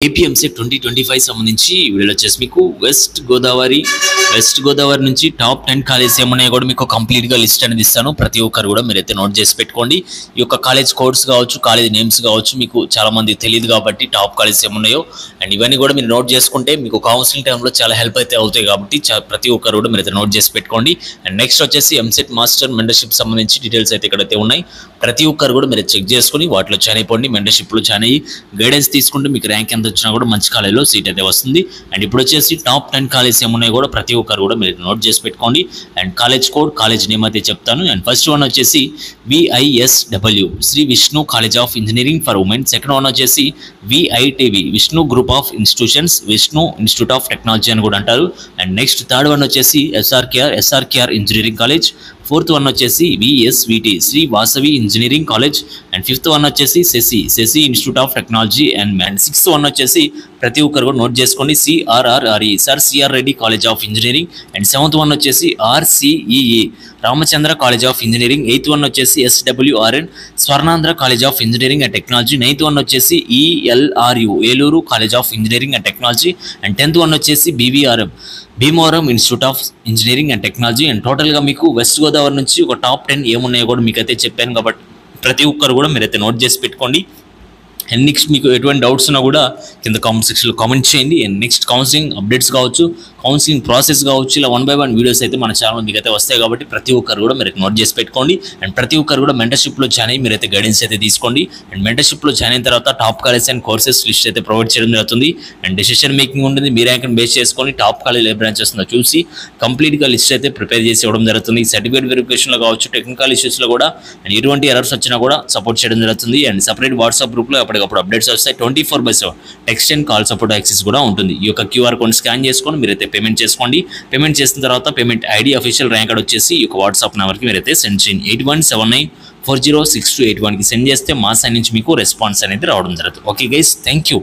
ఏపీఎంసెట్ 2025 సంబంధించి వీడియోలో వచ్చేసి మీకు వెస్ట్ గోదావరి నుంచి టాప్ 10 కాలేజెస్ ఏమున్నాయో కూడా మీకు కంప్లీట్గా లిస్ట్ అనేది ఇస్తాను. ప్రతి ఒక్కరు కూడా మీరైతే నోట్ చేసి పెట్టుకోండి. ఈ యొక్క కాలేజ్ కోడ్స్ కావచ్చు, కాలేజ్ నేమ్స్ కావచ్చు, మీకు చాలా మంది తెలియదు కాబట్టి టాప్ కాలేజెస్ ఏమున్నాయో అండ్ ఇవన్నీ కూడా మీరు నోట్ చేసుకుంటే మీకు కౌన్సిలింగ్ టైంలో చాలా హెల్ప్ అయితే అవుతాయి కాబట్టి ప్రతి ఒక్కరు కూడా మీరైతే నోట్ చేసి పెట్టుకోండి. అండ్ నెక్స్ట్ వచ్చేసి ఎంసెట్ మాస్టర్ మెంటర్షిప్ సంబంధించి డీటెయిల్స్ అయితే ఇక్కడైతే ఉన్నాయి. ప్రతి ఒక్కరు కూడా మీరు చెక్ చేసుకుని వాటిలో జాయిన్ అయిపోండి. మెంటర్షిప్లో జాయిన్ అయ్యి గైడెన్స్ తీసుకుంటే మీకు ర్యాంక్ ఎంత వచ్చినా కూడా మంచి కాలేజ్లో సీట్ అయితే వస్తుంది. అండ్ ఇప్పుడు వచ్చేసి టాప్ 10 కాలేజెస్ ఏమున్నాయి కూడా ప్రతి ఒక్కరు కూడా మీరు నోట్ చేసి పెట్టుకోండి. And college code, college name అయితే చెప్తాను. అండ్ ఫస్ట్ వన్ వచ్చేసి VISW Shri Vishnu college of engineering for women. Second one వచ్చేసి VITV Vishnu group of institutions, Vishnu institute of technology అని కూడా అంటారు. అండ్ నెక్స్ట్ థర్డ్ వన్ వచ్చేసి SRKR engineering college. Fourth one వచ్చేసి VSVT Shri Vasavi engineering college. And fifth one వచ్చేసి Sasi institute of technology. And sixth one వచ్చేసి ప్రతి ఒక్కరు కూడా నోట్ చేసుకోండి CRRE sir CR Reddy college of engineering. And seventh one వచ్చేసి RCEE Ramachandra college of engineering. Eighth one వచ్చేసి SWRN Swarnandhra college of engineering and technology. Ninth one వచ్చేసి ELRU Eluru college of engineering and technology. And tenth one వచ్చేసి BVRM Bhimavaram institute of engineering and technology. And టోటల్గా మీకు west Godavari నుంచి ఒక top 10 ఏమున్నాయో కూడా మీకు అయితే చెప్పాను కాబట్టి ప్రతి ఒక్కరు కూడా మీరైతే నోట్ చేసి పెట్టుకోండి. అండ్ నెక్స్ట్ మీకు ఎటువంటి డౌట్స్ ఉన్నా కూడా కింద కామెంట్ సెక్షన్లో కామెంట్ చేయండి. అండ్ నెక్స్ట్ కౌన్సిలింగ్ అప్డేట్స్ కావచ్చు, కౌన్సిలింగ్ ప్రాసెస్ కావచ్చు, ఇలా 1 by 1 వీడియోస్ అయితే మన ఛానల్ మీకు అయితే వస్తాయి కాబట్టి ప్రతి ఒక్కరు కూడా మీరు నోట్ చేసి పెట్టుకోండి. అండ్ ప్రతి ఒక్కరు కూడా మెంటర్షిప్లో జాయిన్ అయ్యి మీరైతే గైడెన్స్ అయితే తీసుకోండి. అండ్ మెంటర్షిప్లో జాయిన్ అయిన తర్వాత top college and courses list అయితే ప్రొవైడ్ చేయడం జరుగుతుంది. అండ్ డెసిషన్ మేకింగ్ ఉంటుంది. మీ ర్యాంక్ని బేస్ చేసుకొని టాప్ కాలేజ్ ఏ బ్రాంచ్ వస్తుందో చూసి కంప్లీట్గా లిస్ట్ అయితే ప్రిపేర్ చేసి ఇవ్వడం జరుగుతుంది. సర్టిఫికేట్ వెరిఫికేషన్లో కావచ్చు, టెక్నికల్ ఇష్యూస్లో కూడా అండ్ ఎటువంటి ఎర్రర్స్ వచ్చినా కూడా సపోర్ట్ చేయడం జరుగుతుంది. అండ్ సపరేట్ వాట్సాప్ గ్రూప్లో ఎప్పటికప్పుడు అప్డేట్స్ వస్తాయి. 24/7 text and call support access కూడా ఉంటుంది. ఈ యొక్క QR కోడ్ స్కాన్ చేసుకొని మీరైతే పేమెంట్ చేసుకోండి. పేమెంట్ చేసిన తర్వాత payment ID official rank card వచ్చేసి ఈ యొక్క వాట్సాప్ నెంబర్కి మీరైతే సెండ్ చేయండి. 8179406281కి సెండ్ చేస్తే మా సైడ్ నుంచి మీకు రెస్పాన్స్ అనేది రావడం జరుగుతుంది. Okay guys, thank you.